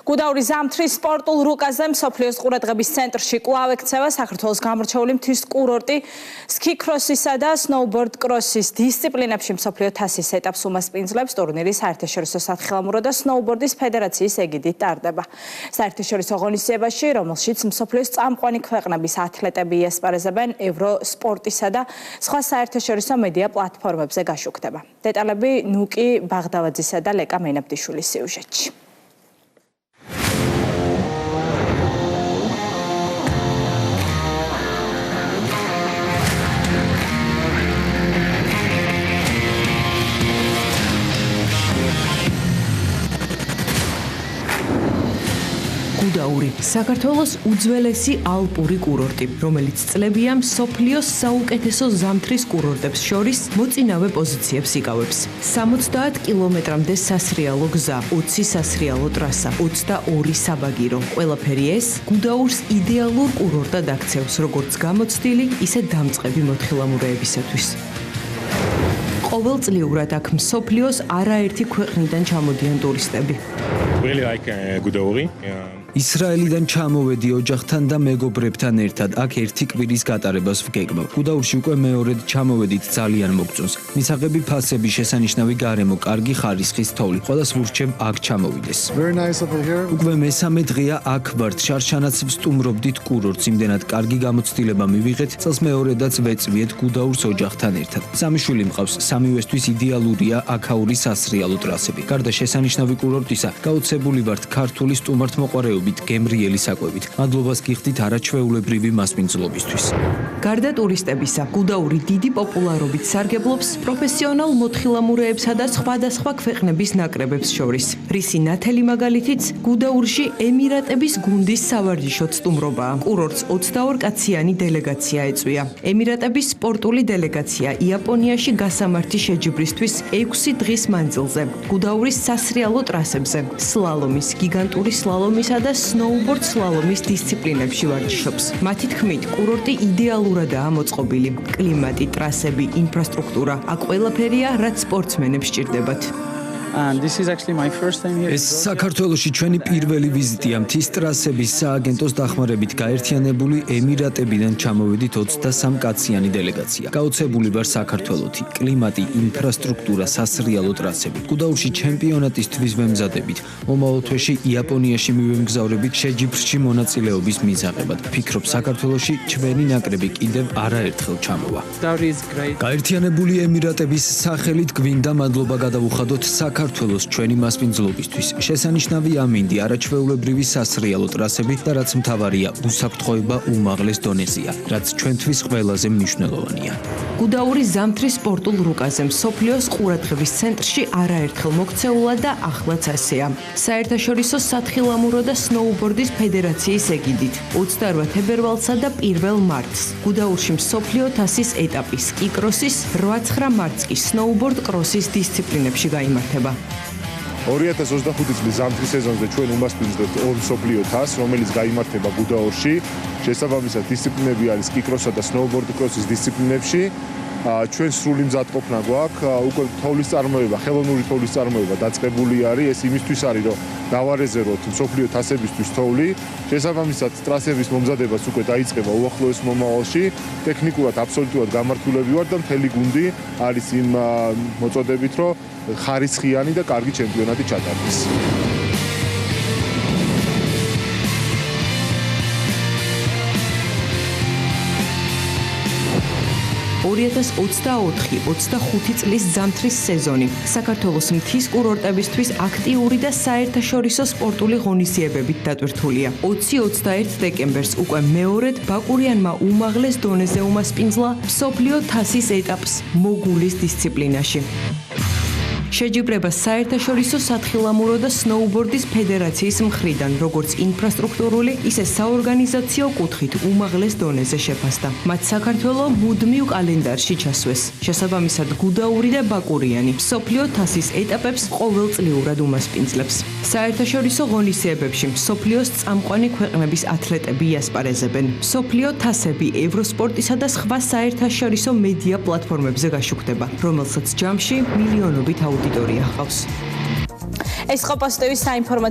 გუდაურის ზამთრის სპორტულ რუკაზე მსოფლიოს ყურადღების ცენტრში კვლავ ექცევა საქართველოს გამორჩეული მთის კურორტი სკი-ქროსისა და სნოუბორდ კროსის დისციპლინებში მსოფლიო თასის ეტაპს უმასპინძლებს ტურნირი საერთაშორისო სათხილამურო და სნოუბორდის ფედერაციის ეგიდით ტარდება. საერთაშორისო ღონისძიებაში, რომელშიც მსოფლიოს წამყვანი ქვეყნების ათლეტები იასპარეზებენ ევროსპორტისა და სხვა საერთაშორისო მედია პლატფორმებზე გაშუქდება. დეტალები ნუკი ბაღდავაძისა და ლეკა მენაბდიშვილის სიუჟეტში. გუდაური საქართველოს უძველესი ალპური კურორტი, რომელიც წლებია მსოფლიოს საუკეთესო ზამთრის კურორტებს შორის მოწინავე პოზიციებს იკავებს. 70 კილომეტრამდე სასრიალო გზა, 20 სასრიალო ტრასა, 22 საბაგირო. ყველაფერი ეს გუდაურს იდეალურ კურორტად აქცევს, როგორც გამოცდილი, ისე დამწყები მოთხილამურეებისათვის. ყოველწლიურად აქ მსოფლიოს არაერთი ქვეყნიდან ჩამოდიან ტურისტები. Really like Gudauri. ისრაელიდან ჩამოვედი ოჯახთან და მეგობრებთან ერთად აქ ერთი კვირის გატარებას ვგეგმავ. გუდაურში უკვე მეორედ ჩამოვედით, ძალიან მოგწონს. მისაღები ფასები, შესანიშნავი გარემო, კარგი ხარისხის თოვლი. ყველას ვურჩევ აქ ჩამოვიდეს. უკვე მესამე დღეა აქ ვართ. შარშანაც ვსტუმრობდით კურორტს, იმდენად კარგი გამოცდილება მივიღეთ, წელს მეორედაც ვეწვიეთ გუდაურს ოჯახთან ერთად. სამი შვილი მყავს, სამივესთვის იდეალურია აქაური სასრიალო ტრასები. გარდა შესანიშნავი კურორტისა, გაოცებული ვართ ქართული სტუმართმოყვარეობით, გემრიელი საკვებით. მადლობას გიხდით არაჩვეულებრივი მასპინძლობისთვის. გარდა ტურისტებისა, გუდაური დიდი პოპულარობით სარგებლობს პროფესიონალ მოთხილამურეებსა და სხვადასხვა ქვეყნების ნაკრებებს შორის. რისი ნათელი მაგალითიც გუდაურში ემირატების გუნდის სავარჯიშო სტუმრობაა. კურორტს 22 კაციანი დელეგაცია ეწვია. ემირატების სპორტული დელეგაცია იაპონიაში გასამართი შეჯიბრისთვის 6 დღის მანძილზე გუდაურის სასრიალო ტრასებზე, სლალომის, გიგანტური სლალომისა და სნოუბორდ სლალომის დისციპლინებში ვარჯიშობს. მათი თქმით, კურორტი იდეალურადაა მოწყობილი. კლიმატი, ტრასები, ინფრასტრუქტურა, აქ ყველაფერია, რაც სპორტსმენებს სჭირდებათ. ეს საქართველოში ჩვენი პირველი ვიზიტია. მთის ტრასების სააგენტოს დახმარებით გაერთიანებული ემირატებიდან ჩამოვედით 23 კაციანი დელეგაცია. გაოცებული ვარ საქართველოთი. კლიმატი, ინფრასტრუქტურა, სასრიალო ტრასები. გუდაურში ჩემპიონატისთვის ვემზადებით. მომავალ თვეში იაპონიაში მივემგზავრებით შეჯიბრში მონაწილეობის მისაღებად. ვფიქრობ, საქართველოში ჩვენი ნაკრები კიდევ არაერთხელ ჩამოვა. გაერთიანებული ემირატების სახელით გვინდა მადლობა გადავუხადოთ საქართველოს ჩვენი მასპინძლობისთვის. შესანიშნავი ამინდი, არაჩვეულებრივი სასრიალო ტრასები და რაც მთავარია, უსაფრთხოება უმაღლეს დონეზეა, რაც ჩვენთვის ყველაზე მნიშვნელოვანია. გუდაურის ზამთრის სპორტულ რუკაზე მსოფლიოს ყურადღების ცენტრში არაერთხელ მოქცეულა და ახლაც ასეა. საერთაშორისო სათხილამურო და სნოუბორდის ფედერაციის ეგიდით 28 თებერვალსა და 1 მარტს გუდაურში მსოფლიო თასის ეტაპი სკი-კროსის, 8-9 მარტს კი სნოუბორდ კროსის დისციპლინებში გაიმართება. 2025 წლის ზამთრის სეზონზე ჩვენ უმასპინძლებთ ორ მსოფლიო თასს, რომელიც გაიმართება გუდაურში. შესაბამისად, დისციპლინები არის სკი-კროსსა და სნოუბორდ კროსის დისციპლინებში. ჩვენ სრული მზადყოფნა გვაქვს, უკვე თოვლის წარმოება, ხელოვნური თოვლის წარმოება დაწყებული არის. ეს იმისთვის არის, რომ დავარეზერვოთ მსოფლიო თასებისთვის თოვლი. შესაბამისად, ტრასების მომზადებაც უკვე დაიწყება უახლოეს მომავალში. ტექნიკურად აბსოლუტურად გამართულები ვართ და მთელი გუნდი არის იმ მოწოდებით, რომ ხარისხიანი და კარგი ჩემპიონატი ჩატარდეს. 2024-25 წლის ზამთრის სეზონი საქართველოს მთის კურორტებისთვის აქტიური და საერთაშორისო სპორტული ღონისძიებებით დატვირთულია. 20-21 დეკემბერს უკვე მეორედ ბაკურიანმა უმაღლეს დონეზე უმასპინძლა მსოფლიო თასის ეტაპს მოგულის დისციპლინაში. შეჯიბრება საერთაშორისო სათხილამურო და სნოუბორდის ფედერაციის მხრიდან, როგორც ინფრასტრუქტურული, ისე საორგანიზაციო კუთხით უმაღლეს დონეზე შეფასდა. მათ საქართველო მუდმივ კალენდარში ჩასვეს. შესაბამისად, გუდაური და ბაკურიანი მსოფლიო თასის ეტაპებს ყოველწლიურად უმასპინძლებს. საერთაშორისო ღონისძიებებში მსოფლიოს წამყვანი ქვეყნების ათლეტები იასპარეზებენ. მსოფლიო თასები ევროსპორტისა და სხვა საერთაშორისო მედია პლატფორმებზე გაშუქდება, რომელსაც ჯამში მილიონობით აუდიტორია ჰყავს. ეს იყო პოზიტივის საინფორმაციო